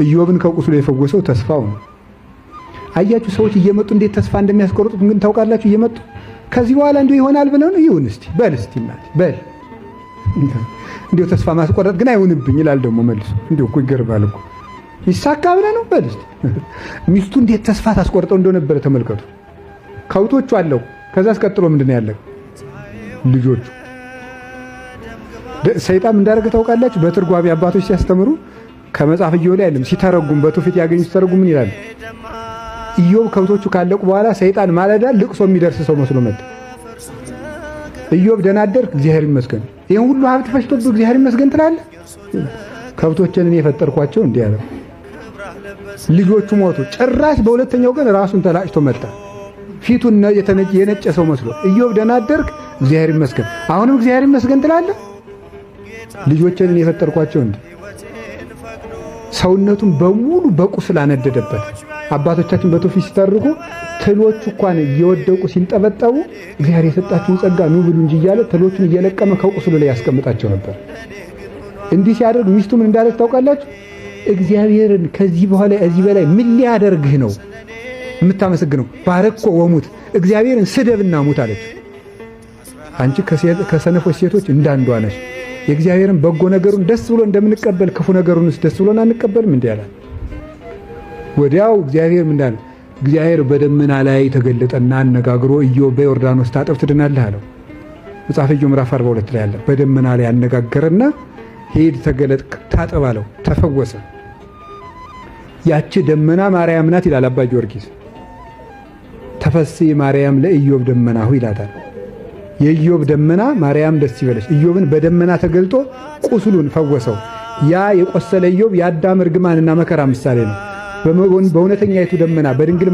ኢዮብን ከቁስሉ የፈወሰው ተስፋው ነው። አያችሁ ሰዎች እየመጡ እንዴት ተስፋ እንደሚያስቆርጡት ግን ታውቃላችሁ። እየመጡ ከዚህ በኋላ እንዲሁ ይሆናል ብለው ነው ይሁን እስቲ ማለት በል እንዲሁ ተስፋ ማስቆረጥ ግን አይሆንብኝ ይላል ደግሞ መልሶ። እንዲሁ እኮ ይገርማል እኮ ይሳካ ብለህ ነው በል እስቲ። ሚስቱ እንዴት ተስፋ ታስቆርጠው እንደነበረ ተመልከቱ። ከብቶቹ አለው። ከዛ አስቀጥሎ ምንድን ነው ያለው? ልጆቹ። ሰይጣን እንዳደረገ ታውቃላችሁ። በትርጓሜ አባቶች ሲያስተምሩ ከመጽሐፍ ኢዮብ ላይ አይደለም ሲተረጉም በትውፊት ያገኙት ሲተረጉም ምን ይላል? ኢዮብ ከብቶቹ ካለቁ በኋላ ሰይጣን ማለዳ ልቅሶ የሚደርስ ሰው መስሎ መጣ። ኢዮብ ደህና አደርክ፣ እግዚአብሔር ይመስገን። ይሄን ሁሉ ሀብት ፈጅቶብህ እግዚአብሔር ይመስገን ትላለህ? ከብቶችን እኔ የፈጠርኳቸው እንዲህ አለ። ልጆቹ ሞቱ። ጭራሽ በሁለተኛው ቀን ራሱን ተላጭቶ መጣ። ፊቱን የነጨ ሰው መስሎ። ኢዮብ ደህና አደርክ፣ እግዚአብሔር ይመስገን። አሁንም እግዚአብሔር ይመስገን ትላለህ? ልጆችን እኔ የፈጠርኳቸው እንዲህ። ሰውነቱን በሙሉ በቁስል አነደደበት። አባቶቻችን በትውፊት ሲተርኩ ትሎቹ እንኳን እየወደቁ ሲንጠበጠቡ እግዚአብሔር የሰጣችሁን ጸጋ ኑ ብሉ እንጂ እያለ ትሎቹን እየለቀመ ከቁስሉ ላይ ያስቀምጣቸው ነበር። እንዲህ ሲያደርግ ሚስቱ ምን እንዳለች ታውቃላችሁ? እግዚአብሔርን ከዚህ በኋላ እዚህ በላይ ምን ሊያደርግህ ነው የምታመሰግነው? ባረኮ ወሙት፣ እግዚአብሔርን ስደብና ሙት አለች። አንቺ ከሰነፎች ሴቶች እንዳንዷ ነሽ። የእግዚአብሔርን በጎ ነገሩን ደስ ብሎ እንደምንቀበል ክፉ ነገሩንስ ደስ ብሎን አንቀበልም እንዴ አላት። ወዲያው እግዚአብሔር ምን እንዳለ? እግዚአብሔር በደመና ላይ ተገለጠና አነጋግሮ ኢዮብ በዮርዳኖስ ታጠብ ትድናለህ አለው። መጽሐፈ ኢዮብ ምዕራፍ 42 ላይ አለ። በደመና ላይ አነጋገረና ሄድ ተገለጥ ታጠብ አለው። ተፈወሰ። ያቺ ደመና ማርያም ናት ይላል አባ ጊዮርጊስ። ተፈሥሒ ማርያም ለኢዮብ ደመናሁ ይላታል። የኢዮብ ደመና ማርያም ደስ ይበለሽ። ኢዮብን በደመና ተገልጦ ቁስሉን ፈወሰው። ያ የቆሰለ ኢዮብ የአዳም እርግማንና መከራ ምሳሌ ነው። በእውነተኛይቱ ደመና በድንግል